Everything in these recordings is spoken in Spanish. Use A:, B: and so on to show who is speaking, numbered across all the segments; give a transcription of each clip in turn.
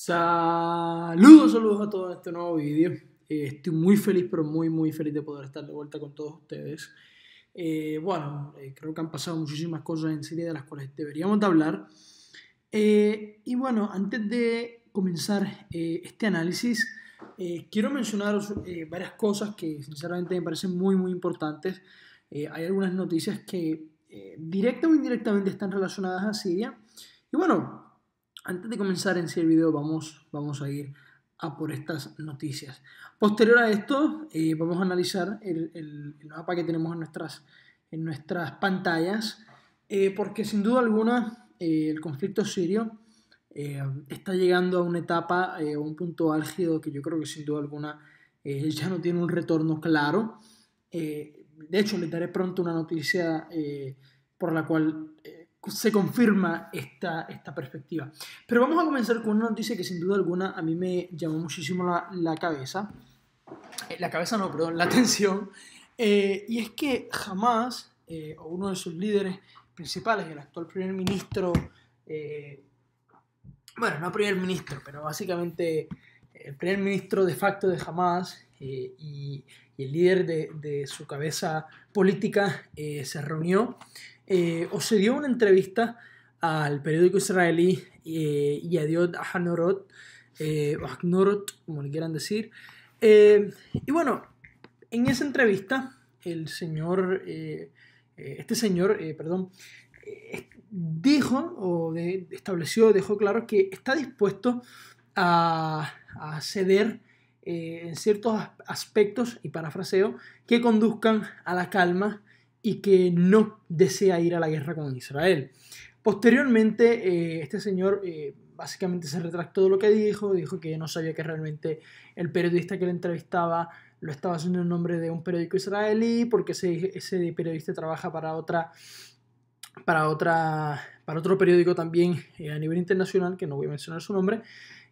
A: Saludos a todos en este nuevo vídeo. Estoy muy feliz, pero muy feliz de poder estar de vuelta con todos ustedes. Creo que han pasado muchísimas cosas en Siria de las cuales deberíamos de hablar. Antes de comenzar este análisis, quiero mencionaros varias cosas que sinceramente me parecen muy importantes. Hay algunas noticias que directa o indirectamente están relacionadas a Siria. Y bueno, antes de comenzar en sí el video, vamos a ir a por estas noticias. Posterior a esto, vamos a analizar el mapa que tenemos en nuestras pantallas, porque sin duda alguna el conflicto sirio está llegando a una etapa, un punto álgido que yo creo que sin duda alguna ya no tiene un retorno claro. De hecho, les daré pronto una noticia por la cual se confirma esta perspectiva. Pero vamos a comenzar con una noticia que sin duda alguna a mí me llamó muchísimo la cabeza. La atención. Y es que Hamas, o uno de sus líderes principales, el actual primer ministro, no primer ministro, pero básicamente el primer ministro de facto de Hamas y el líder de su cabeza política se reunió o se dio una entrevista al periódico israelí Yediot Ahronoth, como le quieran decir. En esa entrevista, dejó claro que está dispuesto a ceder en ciertos aspectos, y parafraseo, que conduzcan a la calma y que no desea ir a la guerra con Israel. Posteriormente, este señor básicamente se retractó de lo que dijo que no sabía que realmente el periodista que le entrevistaba lo estaba haciendo en nombre de un periódico israelí, porque ese periodista trabaja para otro periódico también a nivel internacional, que no voy a mencionar su nombre.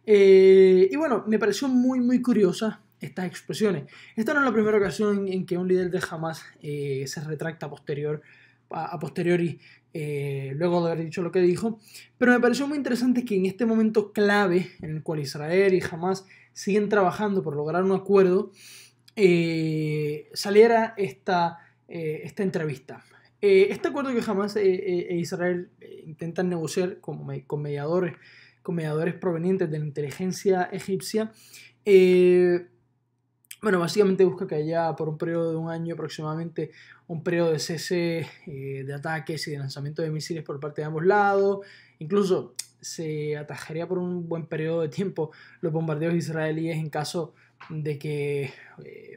A: Me pareció muy curiosa estas expresiones. Esta no es la primera ocasión en que un líder de Hamas se retracta a posteriori, luego de haber dicho lo que dijo, pero me pareció muy interesante que en este momento clave en el cual Israel y Hamas siguen trabajando por lograr un acuerdo, saliera esta entrevista. Este acuerdo que Hamas e Israel intentan negociar con mediadores provenientes de la inteligencia egipcia, básicamente busca que haya por un periodo de un año aproximadamente un periodo de cese de ataques y de lanzamiento de misiles por parte de ambos lados. Incluso se atajaría por un buen periodo de tiempo los bombardeos israelíes en caso de que,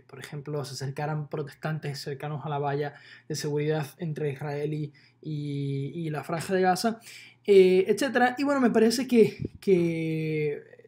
A: por ejemplo, se acercaran protestantes cercanos a la valla de seguridad entre Israel y la Franja de Gaza, etc. Y bueno, me parece que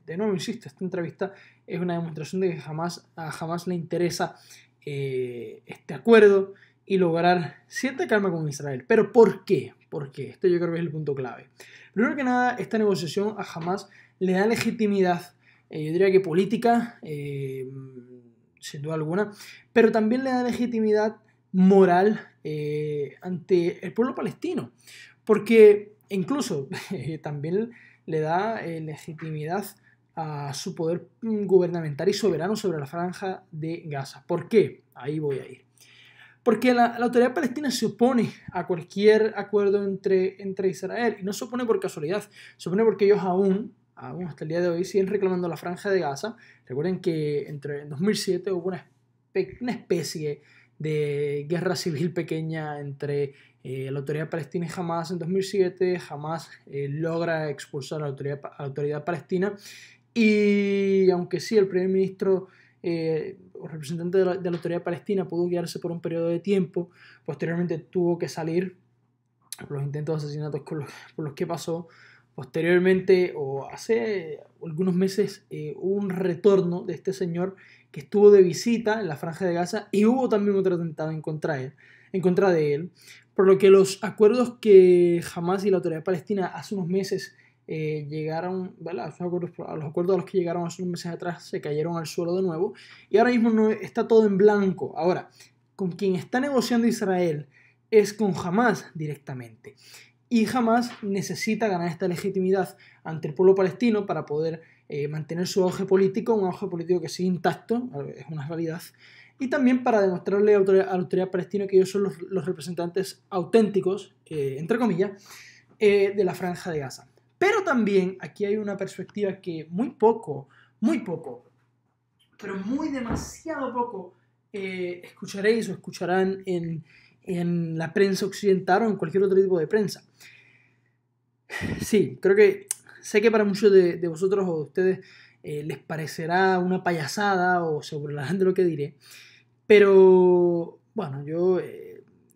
A: de nuevo, insisto, esta entrevista es una demostración de que a Hamas le interesa este acuerdo y lograr cierta calma con Israel. ¿Pero por qué? Porque esto yo creo que es el punto clave. Primero que nada, esta negociación a Hamas le da legitimidad, yo diría que política, sin duda alguna, pero también le da legitimidad moral ante el pueblo palestino, porque incluso también le da legitimidad a su poder gubernamental y soberano sobre la Franja de Gaza. ¿Por qué? Ahí voy a ir. Porque la autoridad palestina se opone a cualquier acuerdo entre Israel, y no se opone por casualidad, se opone porque ellos aún hasta el día de hoy siguen reclamando la Franja de Gaza. Recuerden que en 2007 hubo una especie de guerra civil pequeña entre la autoridad palestina y Hamas en 2007. Hamas logra expulsar a la autoridad palestina, y aunque sí el primer ministro o representante de la autoridad palestina pudo quedarse por un periodo de tiempo, posteriormente tuvo que salir por los intentos de asesinatos por los que pasó. Posteriormente, o hace algunos meses, hubo un retorno de este señor que estuvo de visita en la Franja de Gaza, y hubo también otro atentado en contra de él, por lo que los acuerdos que Hamas y la autoridad palestina hace unos meses llegaron, ¿verdad? Los acuerdos a los que llegaron hace unos meses atrás se cayeron al suelo de nuevo, y ahora mismo no está todo en blanco. Ahora, con quien está negociando Israel es con Hamas directamente, y Hamas necesita ganar esta legitimidad ante el pueblo palestino para poder mantener su auge político, un auge político que sigue intacto, es una realidad, y también para demostrarle a la autoridad palestina que ellos son los representantes auténticos, entre comillas, de la Franja de Gaza. Pero también aquí hay una perspectiva que muy poco, pero muy demasiado poco escucharéis o escucharán en la prensa occidental o en cualquier otro tipo de prensa. Sí, creo que sé que para muchos de vosotros o de ustedes les parecerá una payasada o se burlarán de lo que diré, pero bueno,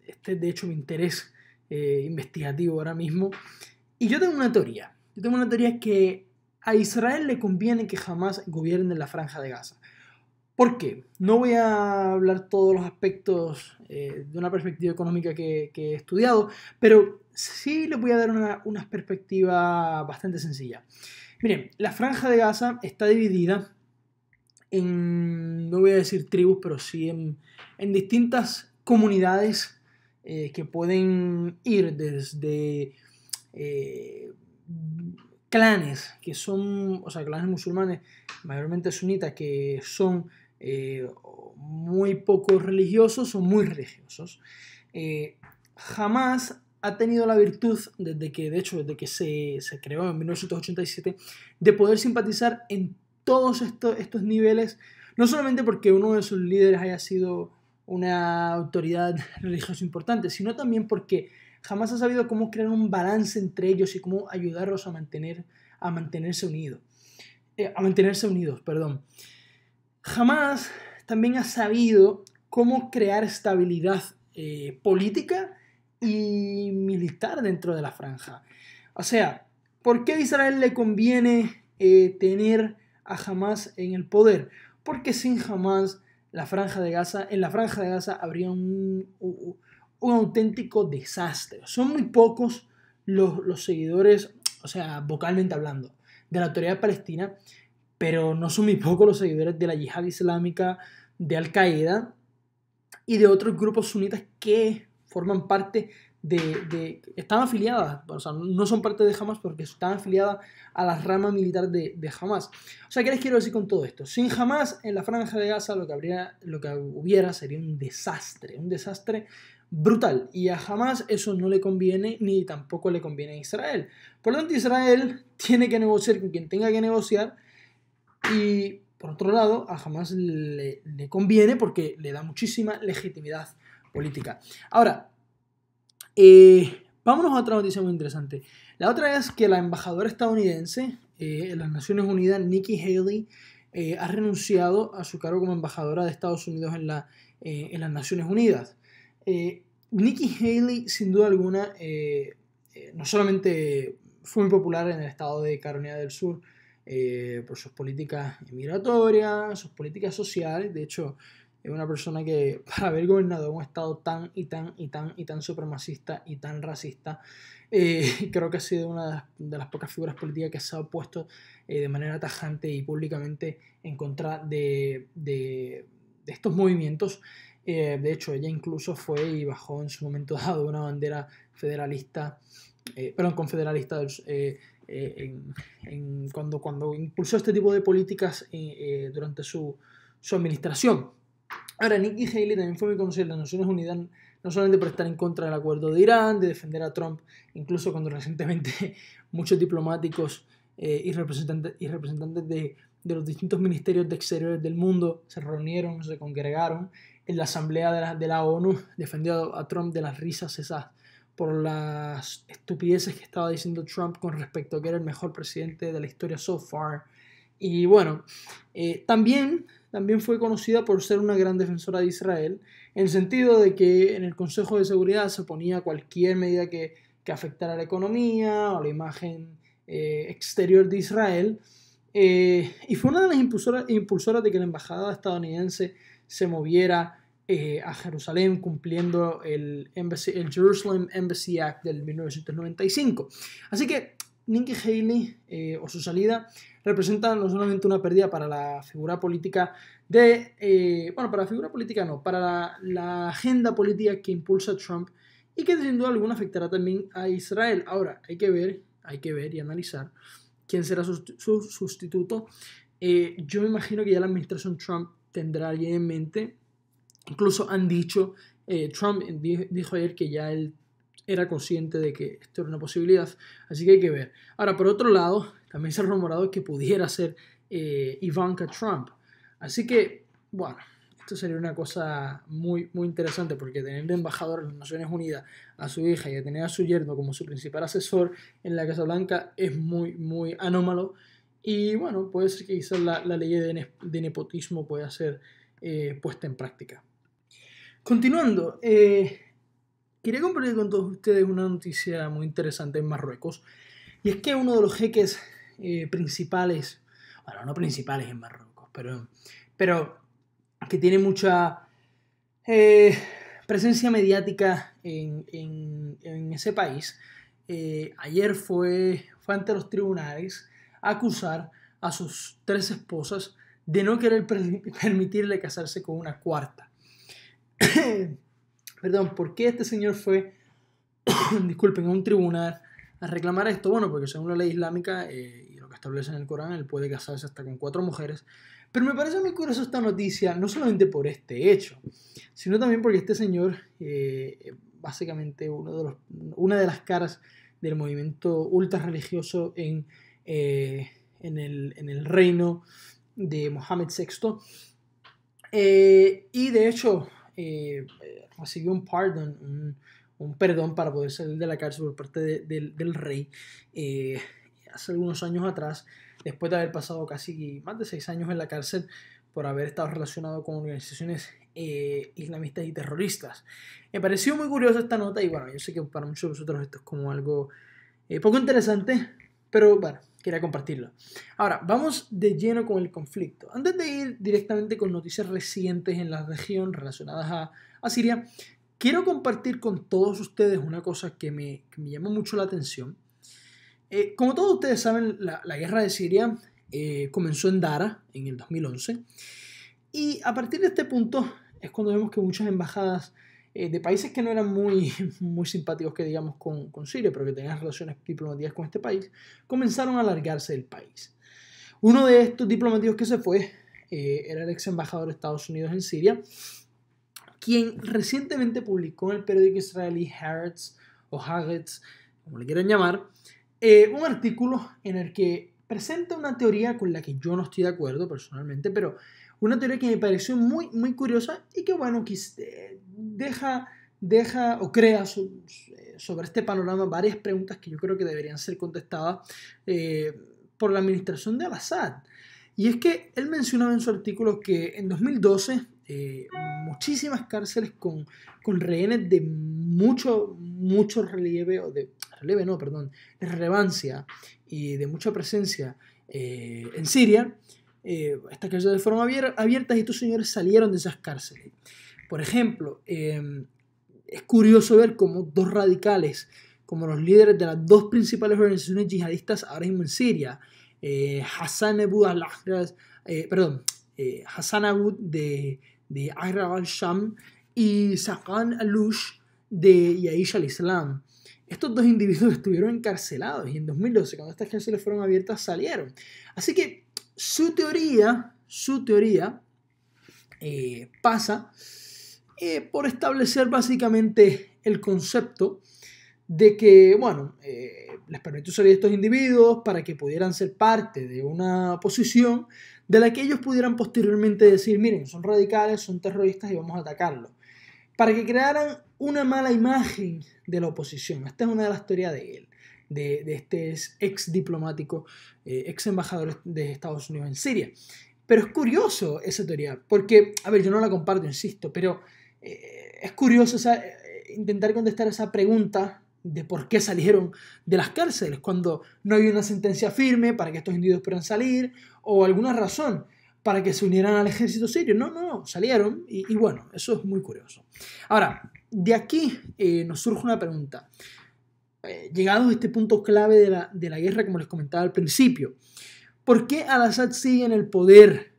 A: este es de hecho mi interés investigativo ahora mismo, y yo tengo una teoría. Yo tengo una teoría que a Israel le conviene que jamás gobierne la Franja de Gaza. ¿Por qué? No voy a hablar todos los aspectos de una perspectiva económica que he estudiado, pero sí les voy a dar una perspectiva bastante sencilla. Miren, la Franja de Gaza está dividida en, no voy a decir tribus, pero sí en distintas comunidades que pueden ir desde clanes que son, o sea, clanes musulmanes mayormente sunitas que son muy poco religiosos o muy religiosos. Hamas ha tenido la virtud, desde que se creó en 1987, de poder simpatizar en todos estos niveles, no solamente porque uno de sus líderes haya sido una autoridad religiosa importante, sino también porque Hamas ha sabido cómo crear un balance entre ellos y cómo ayudarlos a mantenerse unidos. Hamas también ha sabido cómo crear estabilidad política y militar dentro de la franja. O sea, ¿por qué a Israel le conviene tener a Hamas en el poder? Porque sin Hamas en la Franja de Gaza habría un auténtico desastre. Son muy pocos los seguidores, o sea, vocalmente hablando, de la autoridad palestina, pero no son muy pocos los seguidores de la yihad islámica, de Al-Qaeda y de otros grupos sunitas que forman parte están afiliadas, o sea, no son parte de Hamas porque están afiliadas a la rama militar de Hamas. O sea, ¿qué les quiero decir con todo esto? Sin Hamas en la Franja de Gaza lo que hubiera sería un desastre brutal, y a Hamas eso no le conviene ni tampoco le conviene a Israel. Por lo tanto, Israel tiene que negociar con quien tenga que negociar, y por otro lado a Hamas le conviene porque le da muchísima legitimidad política. Ahora, vámonos a otra noticia muy interesante. La otra es que la embajadora estadounidense en las Naciones Unidas, Nikki Haley, ha renunciado a su cargo como embajadora de Estados Unidos en las Naciones Unidas. Nikki Haley, sin duda alguna, no solamente fue muy popular en el estado de Carolina del Sur por sus políticas migratorias, sus políticas sociales. De hecho, es una persona que, para haber gobernado un estado tan supremacista y tan racista, creo que ha sido una de las pocas figuras políticas que se ha opuesto de manera tajante y públicamente en contra de estos movimientos. De hecho, ella incluso fue y bajó en su momento dado una bandera federalista, confederalista, cuando impulsó este tipo de políticas durante su administración. Ahora, Nikki Haley también fue muy conocida en las Naciones Unidas, no solamente por estar en contra del acuerdo de Irán, de defender a Trump, incluso cuando recientemente muchos diplomáticos y representantes de los distintos ministerios de exteriores del mundo se reunieron, se congregaron en la asamblea de la ONU, defendiendo a Trump de las risas esas por las estupideces que estaba diciendo Trump con respecto a que era el mejor presidente de la historia so far. Y bueno, también fue conocida por ser una gran defensora de Israel, en el sentido de que en el Consejo de Seguridad se oponía a cualquier medida que afectara a la economía o la imagen exterior de Israel, y fue una de las impulsoras de que la embajada estadounidense se moviera a Jerusalén, cumpliendo el Jerusalem Embassy Act del 1995. Así que Nikki Haley o su salida representa no solamente una pérdida para la figura política para la agenda política que impulsa Trump, y que sin duda alguna afectará también a Israel. Ahora, hay que ver y analizar quién será su sustituto. Yo me imagino que ya la administración Trump tendrá a alguien en mente. Incluso han dicho, Trump dijo ayer que ya él era consciente de que esto era una posibilidad, así que hay que ver. Ahora, por otro lado, también se ha rumorado que pudiera ser Ivanka Trump. Así que, bueno, esto sería una cosa muy, muy interesante, porque tener de embajador en las Naciones Unidas a su hija y a tener a su yerno como su principal asesor en la Casa Blanca es muy, muy anómalo. Y bueno, puede ser que quizás la ley de nepotismo pueda ser puesta en práctica. Continuando, quería compartir con todos ustedes una noticia muy interesante en Marruecos. Y es que uno de los jeques principales, bueno, no principales en Marruecos, pero que tiene mucha presencia mediática en ese país, ayer fue ante los tribunales a acusar a sus 3 esposas de no querer permitirle casarse con una cuarta. Perdón, ¿por qué este señor fue, disculpen, a un tribunal a reclamar esto? Bueno, porque según la ley islámica y lo que establece en el Corán, él puede casarse hasta con 4 mujeres. Pero me parece muy curiosa esta noticia, no solamente por este hecho, sino también porque este señor, básicamente una de las caras del movimiento ultra religioso en el reino de Mohammed VI, y de hecho recibió un perdón para poder salir de la cárcel por parte del rey hace algunos años atrás, después de haber pasado casi más de 6 años en la cárcel por haber estado relacionado con organizaciones islamistas y terroristas. Me pareció muy curiosa esta nota y bueno, yo sé que para muchos de vosotros esto es como algo poco interesante, pero bueno, quería compartirlo. Ahora, vamos de lleno con el conflicto. Antes de ir directamente con noticias recientes en la región relacionadas a Siria, quiero compartir con todos ustedes una cosa que me llamó mucho la atención. Como todos ustedes saben, la guerra de Siria comenzó en Dara en el 2011 y a partir de este punto es cuando vemos que muchas embajadas de países que no eran muy, muy simpáticos que digamos con Siria, pero que tenían relaciones diplomáticas con este país, comenzaron a alargarse del país. Uno de estos diplomáticos que se fue era el ex embajador de Estados Unidos en Siria, quien recientemente publicó en el periódico israelí Haaretz, o Haaretz, como le quieran llamar, un artículo en el que presenta una teoría con la que yo no estoy de acuerdo personalmente, pero una teoría que me pareció muy, muy curiosa y que, bueno, que deja o crea sobre este panorama varias preguntas que yo creo que deberían ser contestadas por la administración de Al-Assad. Y es que él mencionaba en su artículo que en 2012 muchísimas cárceles con rehenes de mucho relieve, de relevancia y de mucha presencia en Siria, estas cárceles fueron abiertas y estos señores salieron de esas cárceles. Por ejemplo, es curioso ver cómo 2 radicales, como los líderes de las 2 principales organizaciones yihadistas ahora mismo en Siria, Hassan Abu de Ahrar al-Sham y Saqan al-Lush de Yaish al-Islam. Estos 2 individuos estuvieron encarcelados y en 2012, cuando estas cárceles fueron abiertas, salieron. Así que su teoría pasa por establecer básicamente el concepto de que, bueno, les permitió salir a estos individuos para que pudieran ser parte de una posición de la que ellos pudieran posteriormente decir, miren, son radicales, son terroristas y vamos a atacarlos. Para que crearan una mala imagen de la oposición. Esta es una de las teorías de él, de este ex diplomático, ex embajador de Estados Unidos en Siria. Pero es curioso esa teoría, porque, a ver, yo no la comparto, insisto, pero es curioso intentar contestar esa pregunta de por qué salieron de las cárceles cuando no hay una sentencia firme para que estos individuos puedan salir o alguna razón para que se unieran al ejército sirio. No, salieron y bueno, eso es muy curioso. Ahora, de aquí nos surge una pregunta. Llegados a este punto clave de la guerra, como les comentaba al principio, ¿por qué Al-Assad sigue en el poder?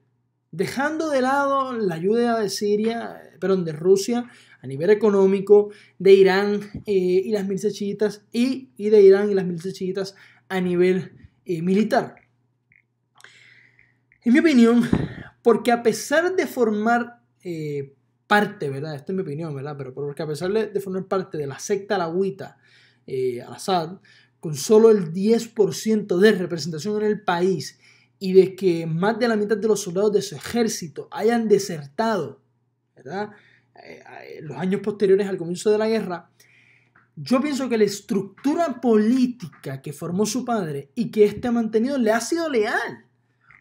A: Dejando de lado la ayuda de Rusia a nivel económico, de Irán y las milicias chiitas y de Irán y las milicias chiitas a nivel militar. En mi opinión, porque a pesar de formar parte, ¿verdad? Esta es mi opinión, ¿verdad? Pero porque a pesar de formar parte de la secta alawita, al-Assad, con solo el 10% de representación en el país y de que más de la mitad de los soldados de su ejército hayan desertado, ¿verdad? Los años posteriores al comienzo de la guerra, yo pienso que la estructura política que formó su padre y que éste ha mantenido le ha sido leal.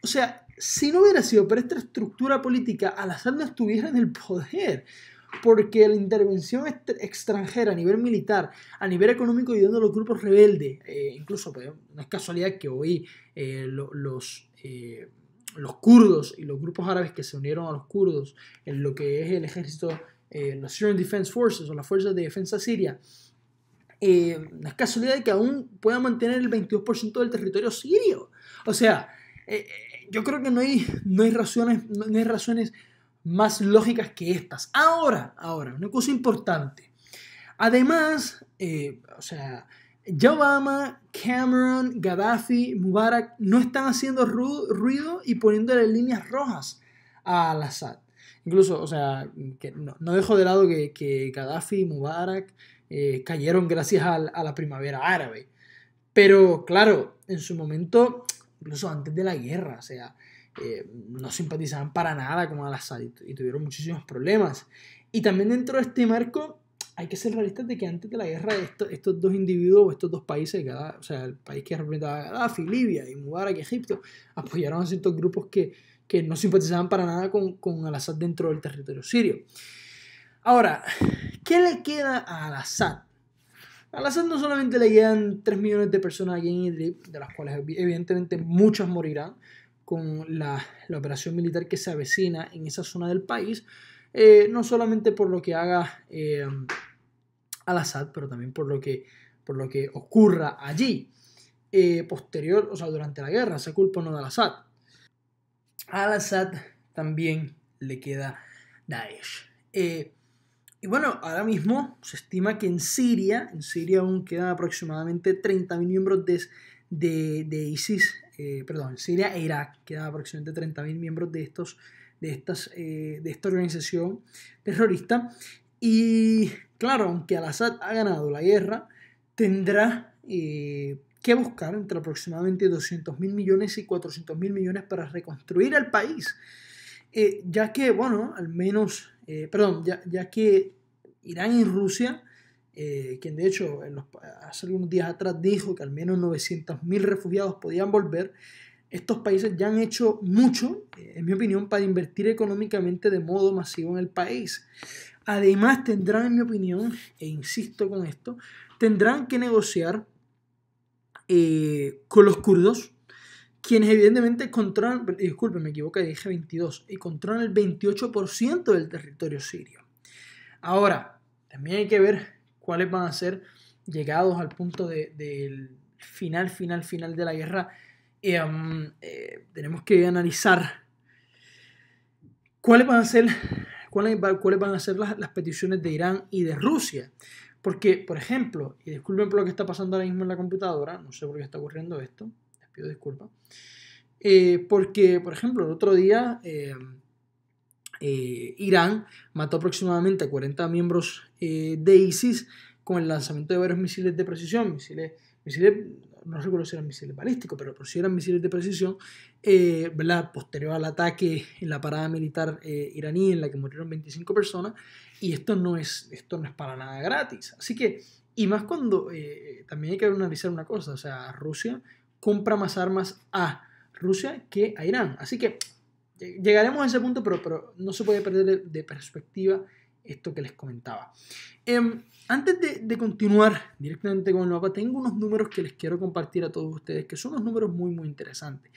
A: O sea, si no hubiera sido por esta estructura política, Al-Assad no estuviera en el poder, porque la intervención extranjera a nivel militar, a nivel económico, ayudando a los grupos rebeldes, incluso pues, no es casualidad que hoy los kurdos y los grupos árabes que se unieron a los kurdos en lo que es el ejército, los Syrian Defense Forces o las fuerzas de defensa siria, no es casualidad que aún puedan mantener el 22% del territorio sirio. O sea, yo creo que no hay razones más lógicas que estas. Ahora, una cosa importante. Además, o sea, ya Obama, Cameron, Gaddafi, Mubarak no están haciendo ruido y poniéndole líneas rojas a Al-Assad. Incluso, o sea, que no dejo de lado que Gaddafi y Mubarak cayeron gracias a la primavera árabe. Pero, claro, en su momento, incluso antes de la guerra, o sea, no simpatizaban para nada con Al-Assad y tuvieron muchísimos problemas. Y también dentro de este marco hay que ser realistas de que antes de la guerra estos dos individuos, estos dos países, o sea, el país que representaba a Gaddafi, Libia, y Mubarak, Egipto, apoyaron a ciertos grupos que no simpatizaban para nada con Al-Assad dentro del territorio sirio. Ahora, ¿qué le queda a Al-Assad? A Al-Assad no solamente le quedan 3 millones de personas aquí en Idlib, de las cuales evidentemente muchas morirán con la operación militar que se avecina en esa zona del país, no solamente por lo que haga Al-Assad, pero también por lo que ocurra allí, posterior, o sea, durante la guerra, se culpa o no de Al-Assad. A Al-Assad también le queda Daesh. Y bueno, ahora mismo se estima que en Siria aún quedan aproximadamente 30.000 miembros de ISIS, en Siria e Irak quedan aproximadamente 30.000 miembros de esta organización terrorista. Y claro, aunque Al-Assad ha ganado la guerra, tendrá que buscar entre aproximadamente 200.000 millones y 400.000 millones para reconstruir el país. Ya que, bueno, al menos, ya que Irán y Rusia, quien de hecho hace algunos días atrás dijo que al menos 900.000 refugiados podían volver, estos países ya han hecho mucho, en mi opinión, para invertir económicamente de modo masivo en el país. Además tendrán, en mi opinión, e insisto con esto, tendrán que negociar con los kurdos, quienes evidentemente controlan, disculpen, me equivoqué, dije 22, y controlan el 28% del territorio sirio. Ahora, también hay que ver cuáles van a ser, llegados al punto del final de la guerra, tenemos que analizar cuáles van a ser las peticiones de Irán y de Rusia. Porque, por ejemplo, y disculpen por lo que está pasando ahora mismo en la computadora, no sé por qué está ocurriendo esto, les pido disculpas, porque, por ejemplo, el otro día Irán mató aproximadamente a 40 miembros de ISIS con el lanzamiento de varios misiles de precisión, misiles, no recuerdo si eran misiles balísticos, pero si eran misiles de precisión, ¿verdad? Posterior al ataque en la parada militar iraní en la que murieron 25 personas, y esto no es para nada gratis. Así que, y más cuando también hay que analizar una cosa, o sea, Rusia compra más armas a Rusia que a Irán. Así que llegaremos a ese punto, pero no se puede perder de perspectiva esto que les comentaba. Antes de continuar directamente con el mapa, tengo unos números que les quiero compartir a todos ustedes, que son unos números muy, muy interesantes.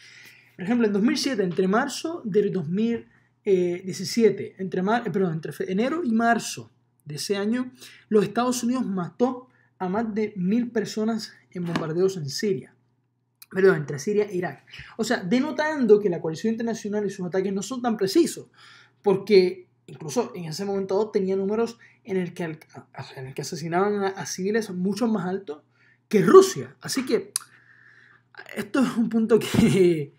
A: Por ejemplo, en 2007, entre marzo del 2017, entre enero y marzo de ese año, los Estados Unidos mató a más de 1.000 personas en bombardeos en Siria. Entre Siria e Irak. O sea, denotando que la coalición internacional y sus ataques no son tan precisos, porque incluso en ese momento tenía números en el que asesinaban a civiles mucho más altos que Rusia. Así que Esto es un punto que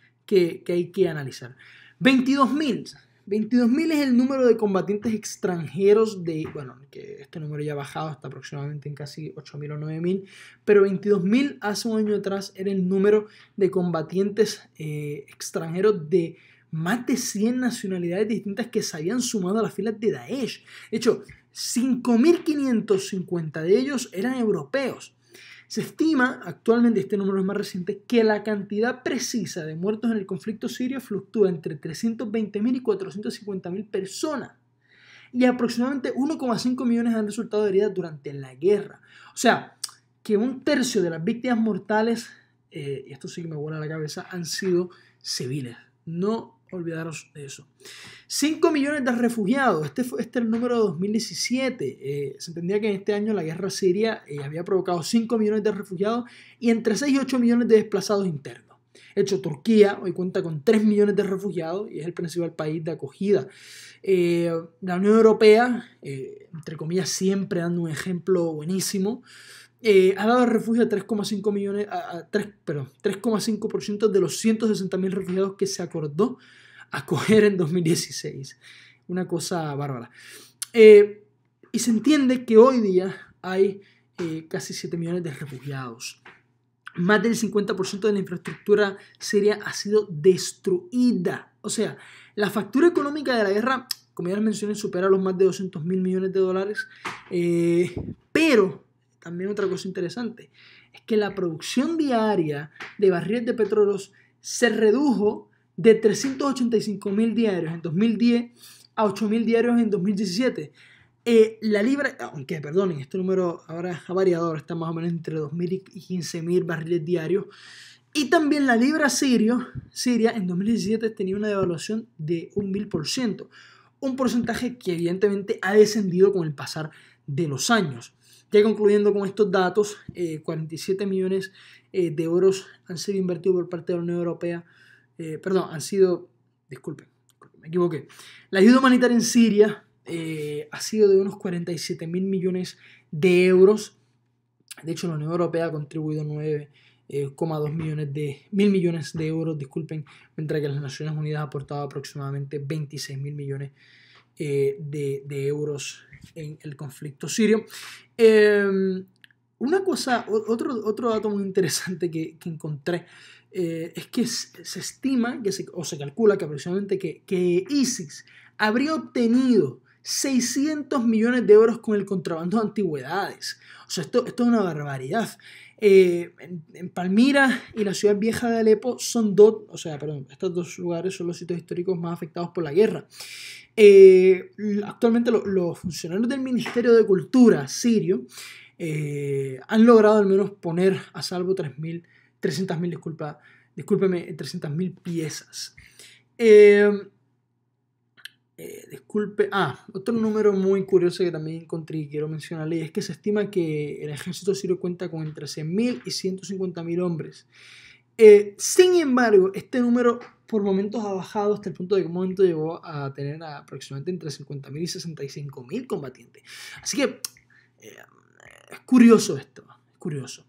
A: hay que analizar. 22.000. 22.000 es el número de combatientes extranjeros bueno, que este número ya ha bajado hasta aproximadamente en casi 8.000 o 9.000, pero 22.000 hace un año atrás era el número de combatientes extranjeros de más de 100 nacionalidades distintas que se habían sumado a las filas de Daesh. De hecho, 5.550 de ellos eran europeos. Se estima, actualmente este número es más reciente, que la cantidad precisa de muertos en el conflicto sirio fluctúa entre 320.000 y 450.000 personas. Y aproximadamente 1,5 millones han resultado heridas durante la guerra. O sea, que un tercio de las víctimas mortales, y esto sí que me vuela la cabeza, han sido civiles. No olvidaros de eso. 5 millones de refugiados. Este es el número de 2017. Se entendía que en este año la guerra siria había provocado 5 millones de refugiados y entre 6 y 8 millones de desplazados internos. De hecho, Turquía hoy cuenta con 3 millones de refugiados y es el principal país de acogida. La Unión Europea, entre comillas, siempre dando un ejemplo buenísimo, ha dado refugio a 3,5 millones, 3,5% de los 160.000 refugiados que se acordó acoger en 2016. Una cosa bárbara. Y se entiende que hoy día hay casi 7 millones de refugiados. Más del 50% de la infraestructura siria ha sido destruida. O sea, la factura económica de la guerra, como ya les mencioné, supera los más de 200.000 millones de dólares. Pero también otra cosa interesante es que la producción diaria de barriles de petróleo se redujo de 385.000 diarios en 2010 a 8.000 diarios en 2017. La libra, aunque perdonen, este número ahora ha variado, ahora está más o menos entre 2.000 y 15.000 barriles diarios. Y también la libra siria en 2017 tenía una devaluación de un 1.000%, un porcentaje que evidentemente ha descendido con el pasar de los años. Ya concluyendo con estos datos, 47 millones de euros han sido invertidos por parte de la Unión Europea. Disculpen, me equivoqué. La ayuda humanitaria en Siria ha sido de unos 47.000 millones de euros. De hecho, la Unión Europea ha contribuido 9,2 millones de euros, mientras que las Naciones Unidas ha aportado aproximadamente 26.000 millones de euros en el conflicto sirio. Una cosa, otro dato muy interesante que encontré es que se estima o se calcula que aproximadamente que ISIS habría obtenido 600 millones de euros con el contrabando de antigüedades. O sea, esto es una barbaridad. En Palmira y la ciudad vieja de Alepo estos dos lugares son los sitios históricos más afectados por la guerra. Actualmente los funcionarios del Ministerio de Cultura sirio han logrado al menos poner a salvo 300.000 piezas. Otro número muy curioso que también encontré y quiero mencionarle es que se estima que el ejército sirio cuenta con entre 100.000 y 150.000 hombres. Sin embargo, este número por momentos ha bajado hasta el punto de que un momento llegó a tener aproximadamente entre 50.000 y 65.000 combatientes. Así que es curioso esto, es curioso.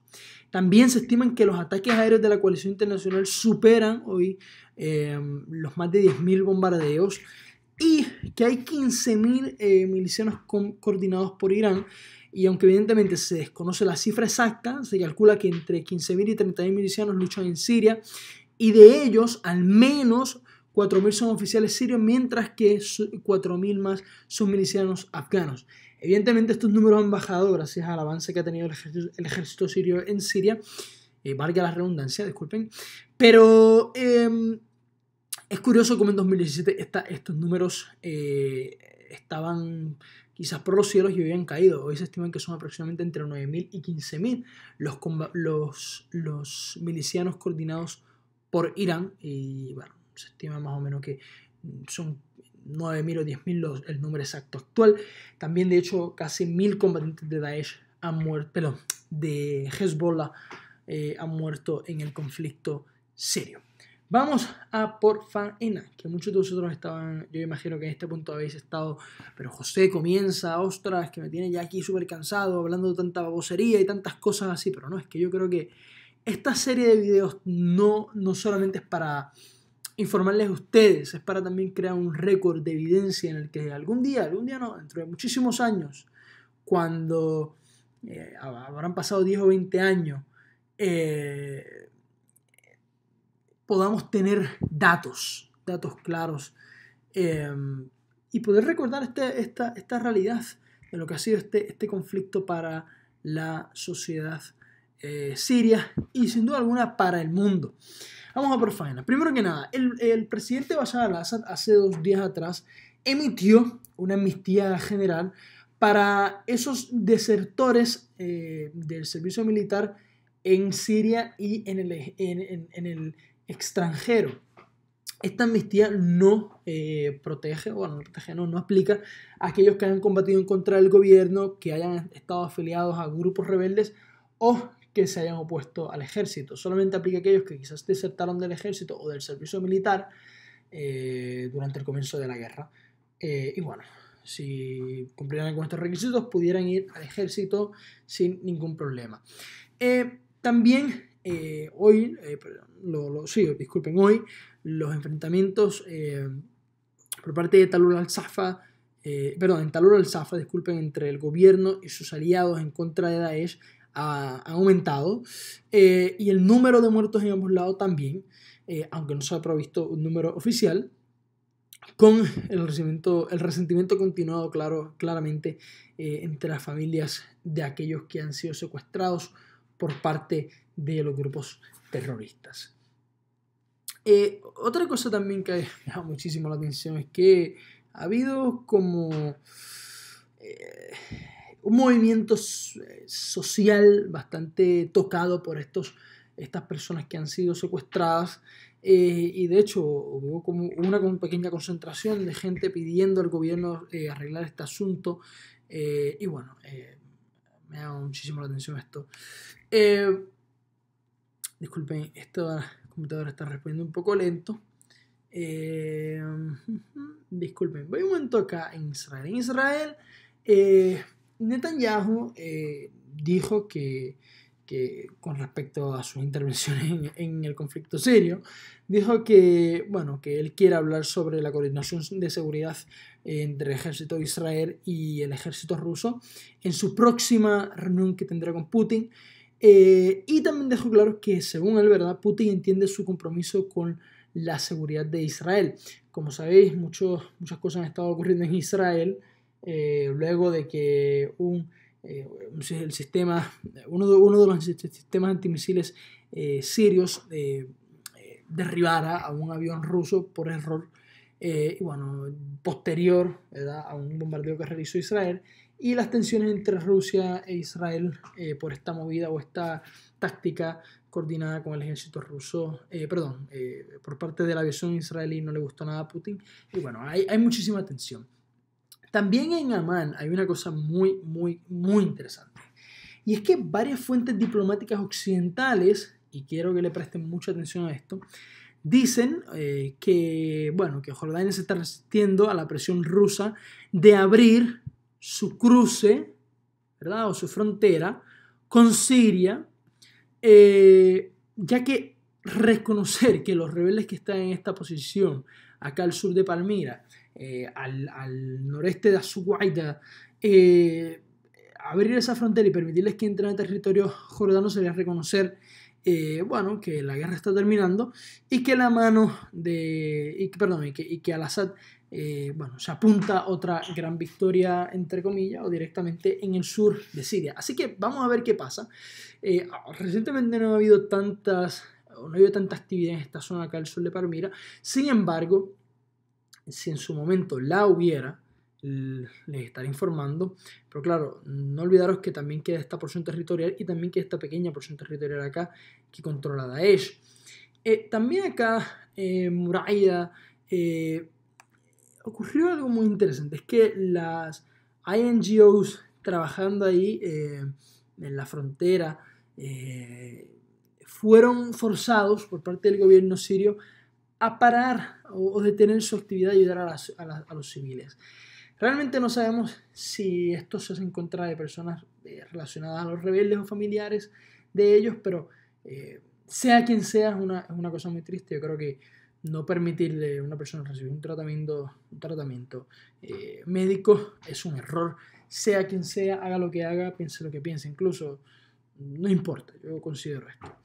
A: También se estiman que los ataques aéreos de la coalición internacional superan hoy los más de 10.000 bombardeos y que hay 15.000 milicianos coordinados por Irán. Y aunque evidentemente se desconoce la cifra exacta, se calcula que entre 15.000 y 30.000 milicianos luchan en Siria y de ellos al menos 4.000 son oficiales sirios, mientras que 4.000 más son milicianos afganos. Evidentemente estos números han bajado gracias al avance que ha tenido el ejército sirio en Siria, valga la redundancia, disculpen, pero es curioso cómo en 2017 estos números estaban quizás por los cielos y habían caído. Hoy se estiman que son aproximadamente entre 9.000 y 15.000 los milicianos coordinados por Irán, y bueno, se estima más o menos que son 9.000 o 10.000 el número exacto actual. También, de hecho, casi 1.000 combatientes de Daesh de Hezbollah han muerto en el conflicto sirio. Vamos a por faena, que muchos de vosotros estaban, yo imagino que en este punto habéis estado, pero José comienza, ostras, que me tiene ya aquí súper cansado, hablando de tanta babosería y tantas cosas así, pero no, es que yo creo que esta serie de videos no solamente es para informarles a ustedes, es para también crear un récord de evidencia en el que algún día no, dentro de muchísimos años, cuando habrán pasado 10 o 20 años, podamos tener datos claros y poder recordar esta realidad de lo que ha sido este conflicto para la sociedad siria y sin duda alguna para el mundo. Vamos a por faena. Primero que nada, el presidente Bashar al-Assad hace 2 días atrás emitió una amnistía general para esos desertores del servicio militar en Siria y en el extranjero. Esta amnistía no protege, bueno, no aplica a aquellos que hayan combatido en contra del gobierno, que hayan estado afiliados a grupos rebeldes o que se hayan opuesto al ejército. Solamente aplica a aquellos que quizás desertaron del ejército o del servicio militar durante el comienzo de la guerra. Y bueno, si cumplieran con estos requisitos, pudieran ir al ejército sin ningún problema. También hoy, hoy los enfrentamientos por parte de Talal al-Safa, entre el gobierno y sus aliados en contra de Daesh ha aumentado y el número de muertos en ambos lados también, aunque no se ha provisto un número oficial, con el resentimiento continuado claramente entre las familias de aquellos que han sido secuestrados por parte de los grupos terroristas. Otra cosa también que me llama muchísimo la atención es que ha habido como un movimiento social bastante tocado por estas personas que han sido secuestradas y de hecho hubo como una pequeña concentración de gente pidiendo al gobierno arreglar este asunto y bueno, me llama muchísimo la atención esto. Disculpen, esta computadora está respondiendo un poco lento. Disculpen, voy un momento acá en Israel. En Israel, Netanyahu dijo que con respecto a sus intervenciones en el conflicto sirio, dijo que él quiere hablar sobre la coordinación de seguridad entre el ejército de Israel y el ejército ruso en su próxima reunión que tendrá con Putin. Y también dejó claro que, según él, Putin entiende su compromiso con la seguridad de Israel. Como sabéis, muchas cosas han estado ocurriendo en Israel luego de que uno de los sistemas antimisiles sirios derribara a un avión ruso por error y posterior, ¿verdad?, a un bombardeo que realizó Israel, y las tensiones entre Rusia e Israel por esta movida o esta táctica coordinada con el ejército ruso, por parte de la aviación israelí no le gustó nada a Putin, y bueno, hay muchísima tensión. También en Amán hay una cosa muy, muy, muy interesante, y es que varias fuentes diplomáticas occidentales, y quiero que le presten mucha atención a esto, dicen que Jordania se está resistiendo a la presión rusa de abrir su cruce, ¿verdad?, o su frontera con Siria, ya que reconocer que los rebeldes que están en esta posición, acá al sur de Palmira, al noreste de Azuaita, abrir esa frontera y permitirles que entren al territorio jordano sería reconocer que la guerra está terminando y que la mano y que al-Assad se apunta a otra gran victoria, entre comillas, o directamente en el sur de Siria. Así que vamos a ver qué pasa. Recientemente no ha habido tanta actividad en esta zona acá al sur de Palmira. Sin embargo, si en su momento la hubiera, les estaré informando, pero claro, no olvidaros que también queda esta porción territorial y también queda esta pequeña porción territorial acá que controla Daesh. También acá Muraya ocurrió algo muy interesante, es que las INGOs trabajando ahí en la frontera fueron forzados por parte del gobierno sirio a parar o detener su actividad y ayudar a los civiles. Realmente no sabemos si esto se hace en contra de personas relacionadas a los rebeldes o familiares de ellos, pero sea quien sea, es una cosa muy triste. Yo creo que no permitirle a una persona recibir un tratamiento médico es un error. Sea quien sea, haga lo que haga, piense lo que piense, incluso no importa, yo considero esto.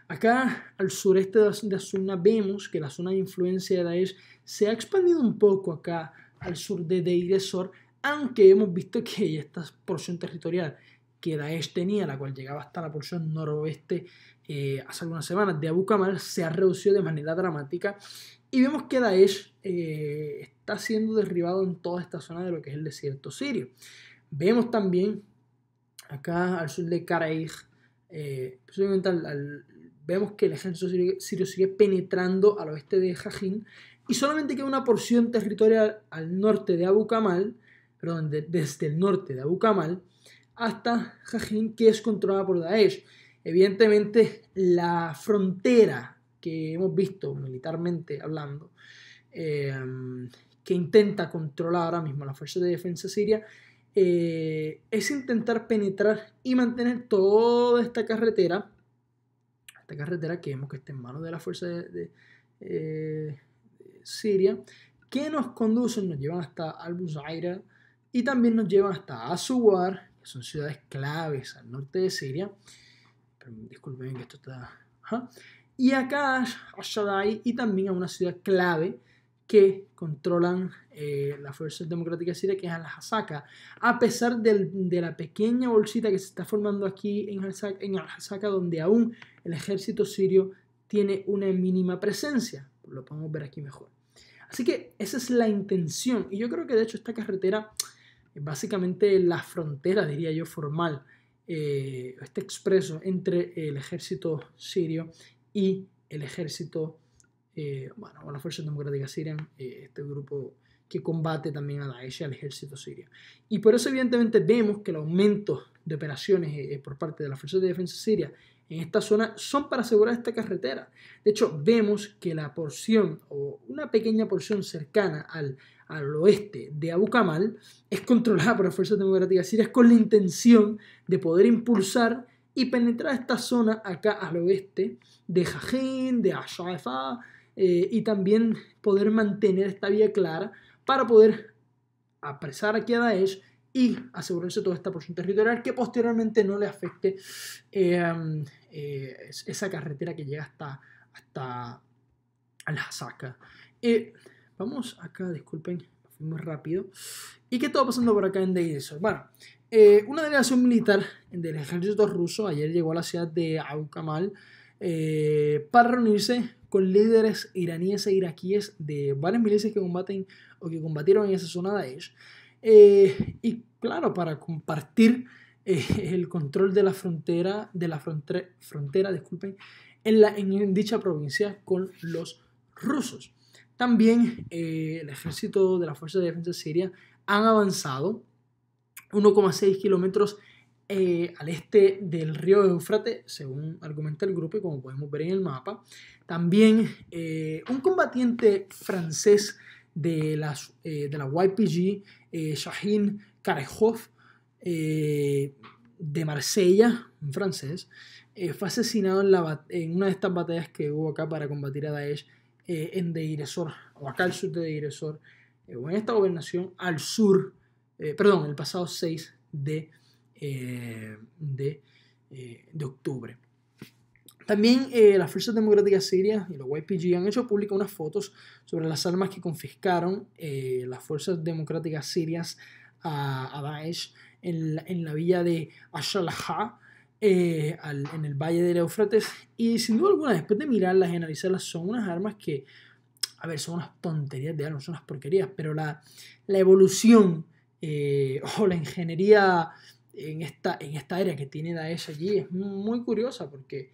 A: Acá al sureste de Asuna vemos que la zona de influencia de Daesh se ha expandido un poco acá al sur de Deir ez-Zor, aunque hemos visto que esta porción territorial que Daesh tenía, la cual llegaba hasta la porción noroeste hace algunas semanas de Abu Kamal, se ha reducido de manera dramática y vemos que Daesh está siendo derribado en toda esta zona de lo que es el desierto sirio. Vemos también acá al sur de Karaij, posiblemente vemos que el ejército sirio sigue penetrando al oeste de Jajin y solamente queda una porción territorial al norte de Abu Kamal, perdón, desde el norte de Abu Kamal hasta Jajin, que es controlada por Daesh. Evidentemente la frontera que hemos visto militarmente hablando, que intenta controlar ahora mismo la fuerza de defensa siria, es intentar penetrar y mantener toda esta carretera que vemos que está en manos de la fuerza de Siria, que nos conducen, nos llevan hasta Al-Busayra y también nos llevan hasta Asuwar, que son ciudades claves al norte de Siria. Pero, disculpen que esto está... Ajá. Y acá a Shaddai y también a una ciudad clave que controlan las fuerzas democráticas sirias, que es Al-Hasaka, a pesar de la pequeña bolsita que se está formando aquí en Al-Hasaka, donde aún el ejército sirio tiene una mínima presencia. Lo podemos ver aquí mejor. Así que esa es la intención, y yo creo que de hecho esta carretera es básicamente la frontera, diría yo, formal, este expreso entre el ejército sirio y el ejército o la Fuerza Democrática Siria, este grupo que combate también a Daesh y al ejército sirio. Y por eso evidentemente vemos que el aumento de operaciones por parte de la Fuerza de Defensa Siria en esta zona son para asegurar esta carretera. De hecho, vemos que la porción o una pequeña porción cercana al oeste de Abu Kamal es controlada por las Fuerzas Democráticas Sirias con la intención de poder impulsar y penetrar esta zona acá al oeste de Jajin, de Ashaifa, y también poder mantener esta vía clara para poder apresar aquí a Daesh y asegurarse toda esta porción territorial que posteriormente no le afecte esa carretera que llega hasta Al-Hasaka. Vamos acá, disculpen, fui muy rápido. ¿Y qué está pasando por acá en Deir ez-Zor? Bueno, una delegación militar del ejército ruso ayer llegó a la ciudad de Abu Kamal para reunirse con líderes iraníes e iraquíes de varias milicias que combaten o que combatieron en esa zona de Daesh. Y claro, para compartir el control de la frontera, disculpen, en dicha provincia con los rusos. También el ejército de la Fuerza de Defensa Siria han avanzado 1,6 kilómetros al este del río Éufrates, según argumenta el grupo y como podemos ver en el mapa. También un combatiente francés de la YPG, Shahin Karejov, de Marsella, un francés, fue asesinado en una de estas batallas que hubo acá para combatir a Daesh en Deir ez-Zor, o acá al sur de Deir ez-Zor, o en esta gobernación al sur, el pasado 6 de octubre. También las Fuerzas Democráticas Sirias y los YPG han hecho públicas unas fotos sobre las armas que confiscaron las Fuerzas Democráticas Sirias a Daesh en la villa de Ashalaha, en el valle del Éufrates. Y sin duda alguna, después de mirarlas y analizarlas, son unas armas que, a ver, son unas tonterías de armas, son unas porquerías, pero la evolución o la ingeniería en esta área que tiene Daesh allí es muy curiosa, porque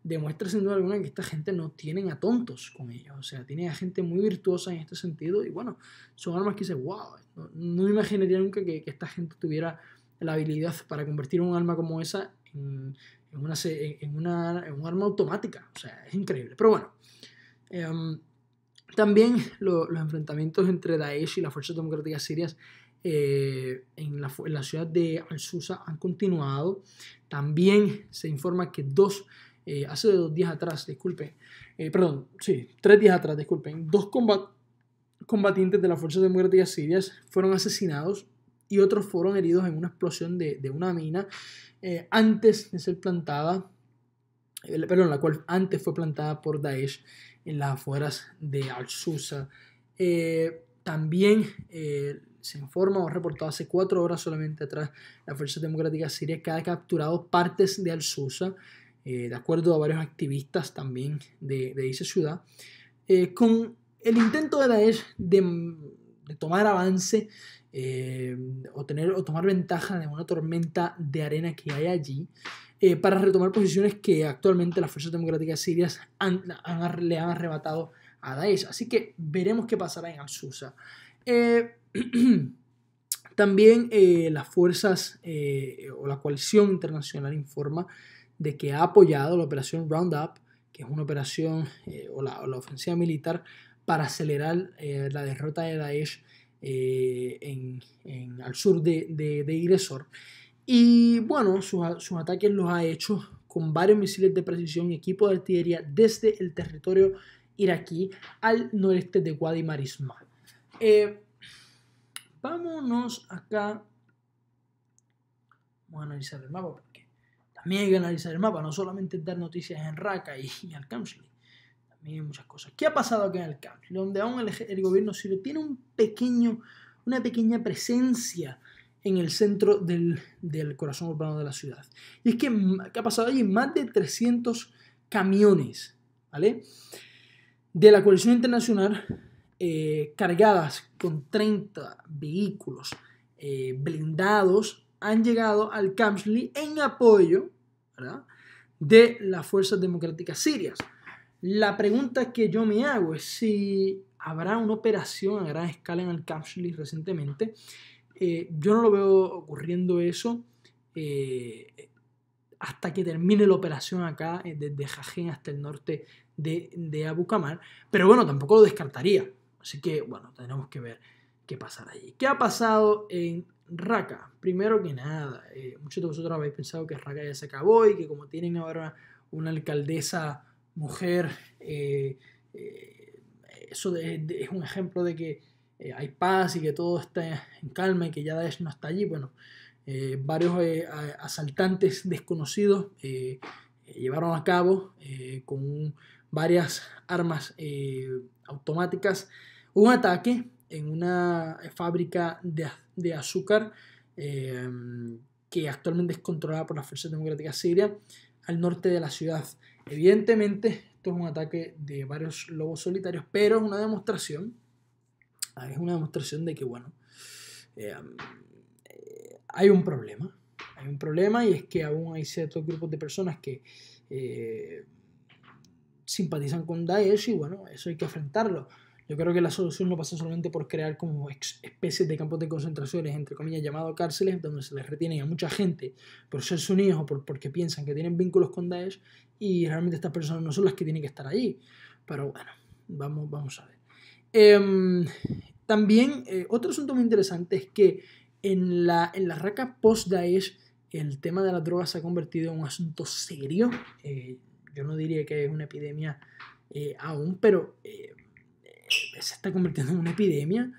A: demuestra sin duda alguna que esta gente no tienen a tontos con ellos, o sea, tienen a gente muy virtuosa en este sentido, y bueno, son armas que dice, wow, no me imaginaría nunca que esta gente tuviera la habilidad para convertir un arma como esa en un arma automática, o sea, es increíble. Pero bueno, también los enfrentamientos entre Daesh y las Fuerzas Democráticas Sirias en la ciudad de Al-Susa han continuado. También se informa que dos hace 2 días atrás, disculpen, perdón, sí, 3 días atrás, disculpen, 2 combatientes de las fuerzas democráticas sirias fueron asesinados y otros fueron heridos en una explosión de una mina antes de ser plantada, perdón, la cual antes fue plantada por Daesh en las afueras de Al-Susa. También se informa o reportado hace 4 horas solamente atrás, las fuerzas democráticas sirias que ha capturado partes de Al-Susa, de acuerdo a varios activistas también de esa ciudad, con el intento de Daesh de tomar avance o tomar ventaja de una tormenta de arena que hay allí, para retomar posiciones que actualmente las fuerzas democráticas sirias le han arrebatado a Daesh. Así que veremos qué pasará en Al-Susa. También las fuerzas o la coalición internacional informa de que ha apoyado la operación Roundup, que es una operación o la ofensiva militar para acelerar la derrota de Daesh al sur de Iresor. Y bueno, sus ataques los ha hecho con varios misiles de precisión y equipo de artillería desde el territorio iraquí al noreste de Wadi Marisma. Vámonos acá. Vamos a analizar el mapa porque también hay que analizar el mapa, no solamente dar noticias en Raqqa y Al-Kamshli. También hay muchas cosas. ¿Qué ha pasado acá en Al-Kamshli? Donde aún el gobierno sirio tiene una pequeña presencia en el centro del corazón urbano de la ciudad. Y es que ¿qué ha pasado allí? Más de 300 camiones, ¿vale?, de la coalición internacional, cargadas con 30 vehículos blindados, han llegado al Kamshli en apoyo, ¿verdad?, de las fuerzas democráticas sirias. La pregunta que yo me hago es si habrá una operación a gran escala en el Kamshli recientemente. Yo no lo veo ocurriendo eso hasta que termine la operación acá, desde Jajén hasta el norte de Abu Kamal, pero bueno, tampoco lo descartaría. Así que bueno, tenemos que ver qué pasará allí. ¿Qué ha pasado en Raqqa? Primero que nada, muchos de vosotros habéis pensado que Raqqa ya se acabó y que como tienen ahora una alcaldesa mujer, eso es un ejemplo de que hay paz y que todo está en calma y que ya Daesh no está allí. Bueno, varios asaltantes desconocidos llevaron a cabo con varias armas automáticas un ataque en una fábrica de azúcar que actualmente es controlada por las fuerzas democráticas sirias al norte de la ciudad. Evidentemente esto es un ataque de varios lobos solitarios, pero es una demostración de que bueno, hay un problema y es que aún hay ciertos grupos de personas que simpatizan con Daesh y bueno, eso hay que enfrentarlo. Yo creo que la solución no pasa solamente por crear como especies de campos de concentraciones, entre comillas, llamados cárceles, donde se les retiene a mucha gente por ser suníes o porque piensan que tienen vínculos con Daesh, y realmente estas personas no son las que tienen que estar allí. Pero bueno, vamos a ver. También otro asunto muy interesante es que en la Raqqa post-Daesh el tema de las drogas se ha convertido en un asunto serio. Yo no diría que es una epidemia aún, pero se está convirtiendo en una epidemia,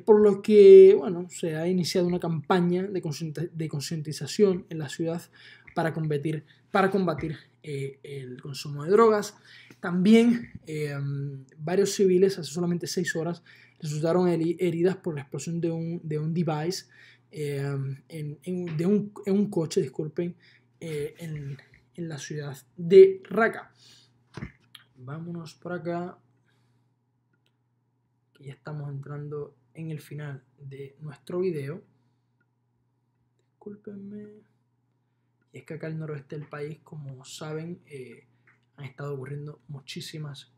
A: por lo que bueno, se ha iniciado una campaña de concientización en la ciudad para combatir el consumo de drogas. También varios civiles hace solamente 6 horas resultaron heridas por la explosión de un device en un coche, disculpen, en la ciudad de Raqqa. Vámonos por acá, que ya estamos entrando en el final de nuestro video. Discúlpenme. Y es que acá al noroeste del país, como saben, han estado ocurriendo muchísimas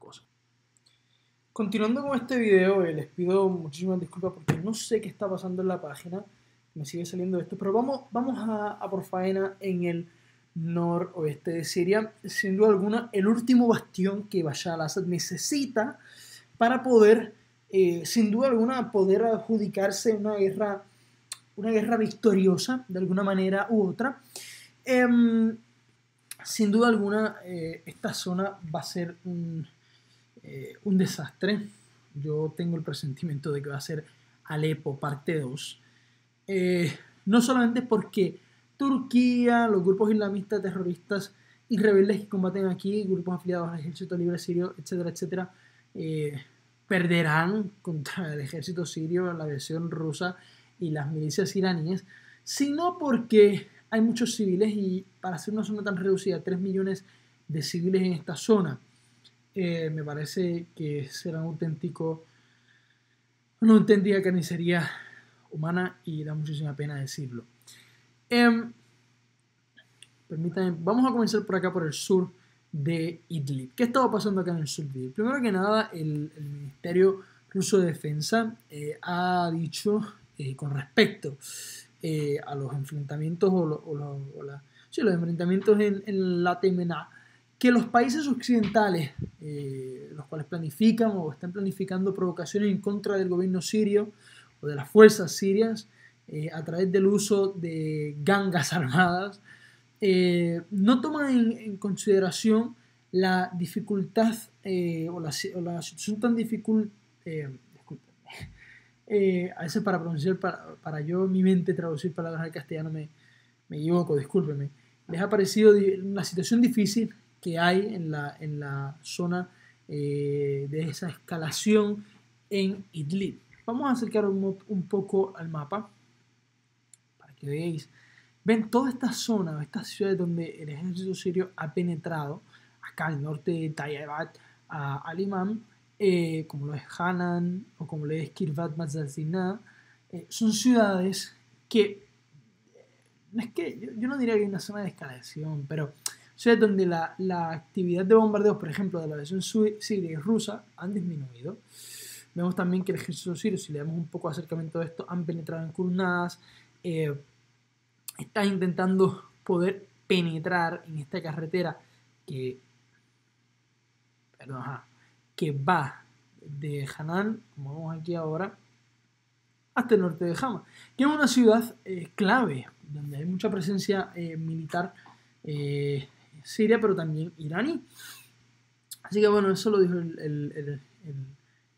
A: cosas. Continuando con este video, les pido muchísimas disculpas porque no sé qué está pasando en la página. Me sigue saliendo esto, pero vamos a por faena en el noroeste de Siria. Sin duda alguna, el último bastión que Bashar al-Assad necesita para poder, sin duda alguna, poder adjudicarse una guerra victoriosa de alguna manera u otra. sin duda alguna, esta zona va a ser un desastre. Yo tengo el presentimiento de que va a ser Alepo parte 2. No solamente porque Turquía, los grupos islamistas terroristas y rebeldes que combaten aquí, grupos afiliados al ejército libre sirio, etcétera, etcétera, perderán contra el ejército sirio, la aviación rusa y las milicias iraníes, sino porque hay muchos civiles y para ser una zona tan reducida, 3 millones de civiles en esta zona, me parece que será una auténtica carnicería humana y da muchísima pena decirlo. Permítanme, vamos a comenzar por acá, por el sur de Idlib. ¿Qué estaba pasando acá en el sur de Idlib? Primero que nada, el Ministerio Ruso de Defensa ha dicho con respecto a los enfrentamientos los enfrentamientos en la Temená, que los países occidentales, los cuales planifican o están planificando provocaciones en contra del gobierno sirio o de las fuerzas sirias a través del uso de gangas armadas, no toman en consideración la dificultad o la situación tan difícil, a veces para pronunciar, para yo mi mente traducir palabras al castellano me equivoco, discúlpeme. Les ha parecido una situación difícil que hay en la zona de esa escalación en Idlib. Vamos a acercar un poco al mapa para que veáis. Ven toda esta zona, estas ciudades donde el ejército sirio ha penetrado, acá al norte de Tayabat, a Al-Imam, como lo es Hanan o como lo es Kirvat Mazazina, son ciudades que, no es que yo no diría que hay una zona de escalación, pero ciudades donde la actividad de bombardeos, por ejemplo, de la versión siria y rusa, han disminuido. Vemos también que el ejército sirio, si le damos un poco de acercamiento a esto, han penetrado en Kurnas, está intentando poder penetrar en esta carretera que va de Hanan, como vemos aquí ahora, hasta el norte de Hama, que es una ciudad clave, donde hay mucha presencia militar siria, pero también iraní. Así que bueno, eso lo dijo el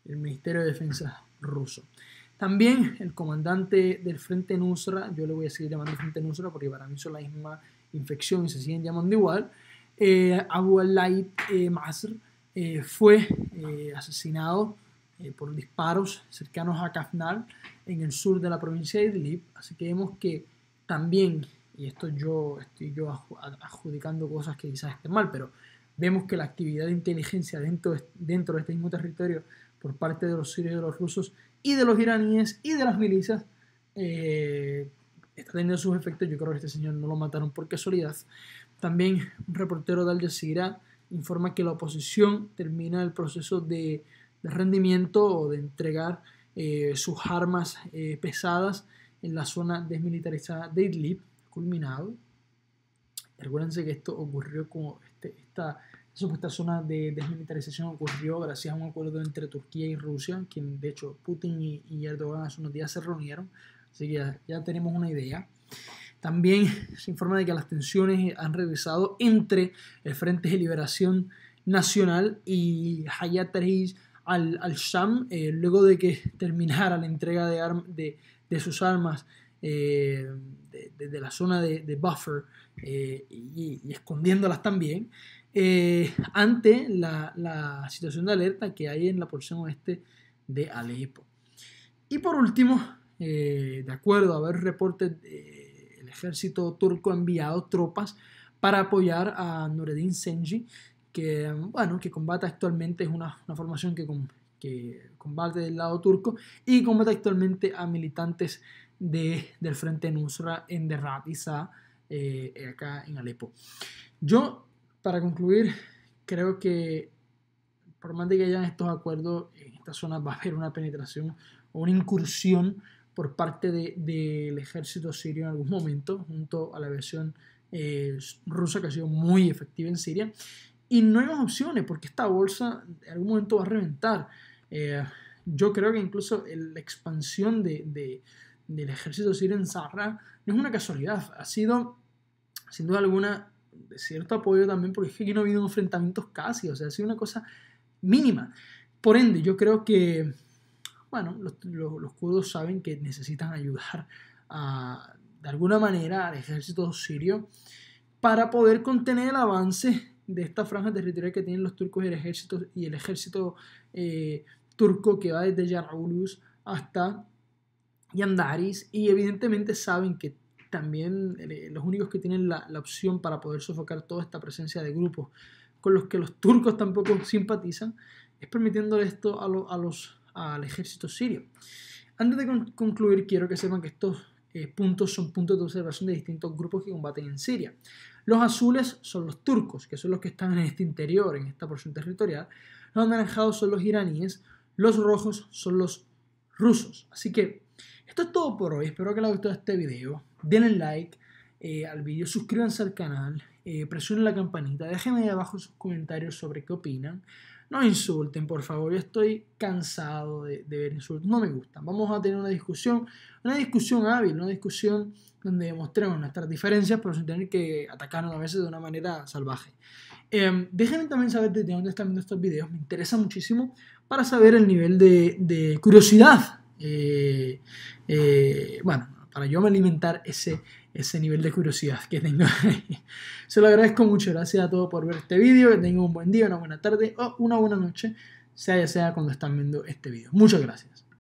A: Ministerio de Defensa ruso. También el comandante del Frente Nusra, yo le voy a seguir llamando Frente Nusra porque para mí son la misma infección y se siguen llamando igual, Abu al-Laid Masr, fue asesinado por disparos cercanos a Kafnar en el sur de la provincia de Idlib. Así que vemos que también, y esto estoy adjudicando cosas que quizás estén mal, pero vemos que la actividad de inteligencia dentro de este mismo territorio por parte de los sirios y de los rusos y de los iraníes y de las milicias está teniendo sus efectos. Yo creo que este señor no lo mataron por casualidad. También un reportero de Al Jazeera informa que la oposición termina el proceso de rendimiento o de entregar sus armas pesadas en la zona desmilitarizada de Idlib, culminado. Recuérdense que esto ocurrió como esta supuesta zona de desmilitarización ocurrió gracias a un acuerdo entre Turquía y Rusia, quien de hecho Putin y Erdogan hace unos días se reunieron, así que ya tenemos una idea. También se informa de que las tensiones han regresado entre el Frente de Liberación Nacional y Hayat Tahrir al-Sham, luego de que terminara la entrega de sus armas de la zona de buffer y escondiéndolas también, ante la situación de alerta que hay en la porción oeste de Alepo. Y por último, de acuerdo a ver reportes, el ejército turco ha enviado tropas para apoyar a Nureddin Zengi, que combate actualmente, es una formación que combate del lado turco y combate actualmente a militantes del Frente Nusra en Derat Isa, acá en Alepo. Yo, para concluir, creo que por más de que hayan estos acuerdos, en esta zona va a haber una penetración o una incursión por parte del ejército sirio en algún momento, junto a la versión rusa, que ha sido muy efectiva en Siria. Y no hay más opciones, porque esta bolsa en algún momento va a reventar. Yo creo que incluso la expansión del ejército sirio en Sarra no es una casualidad. Ha sido, sin duda alguna, de cierto apoyo también, porque es que aquí no ha habido enfrentamientos casi, o sea, ha sido una cosa mínima. Por ende, yo creo que, bueno, los kurdos saben que necesitan ayudar de alguna manera al ejército sirio para poder contener el avance de esta franja territorial que tienen los turcos y el ejército turco que va desde Jarabulus hasta Yandaris, y evidentemente saben que también los únicos que tienen la opción para poder sofocar toda esta presencia de grupos con los que los turcos tampoco simpatizan es permitiéndole esto al ejército sirio. Antes de concluir, quiero que sepan que estos puntos son puntos de observación de distintos grupos que combaten en Siria. Los azules son los turcos, que son los que están en este interior, en esta porción territorial. Los anaranjados son los iraníes. Los rojos son los rusos. Así que esto es todo por hoy. Espero que les haya gustado este video. Denle like al video, suscríbanse al canal, presionen la campanita, déjenme ahí abajo sus comentarios sobre qué opinan. No insulten, por favor, yo estoy cansado de ver insultos, no me gustan. Vamos a tener una discusión hábil, una discusión donde demostremos nuestras diferencias, pero sin tener que atacarnos a veces de una manera salvaje. Déjenme también saber desde dónde están viendo estos videos, me interesa muchísimo para saber el nivel de curiosidad. Bueno, para yo alimentar ese nivel de curiosidad que tengo. Se lo agradezco mucho, gracias a todos por ver este video, que tengan un buen día, una buena tarde o una buena noche, sea cuando están viendo este video. Muchas gracias.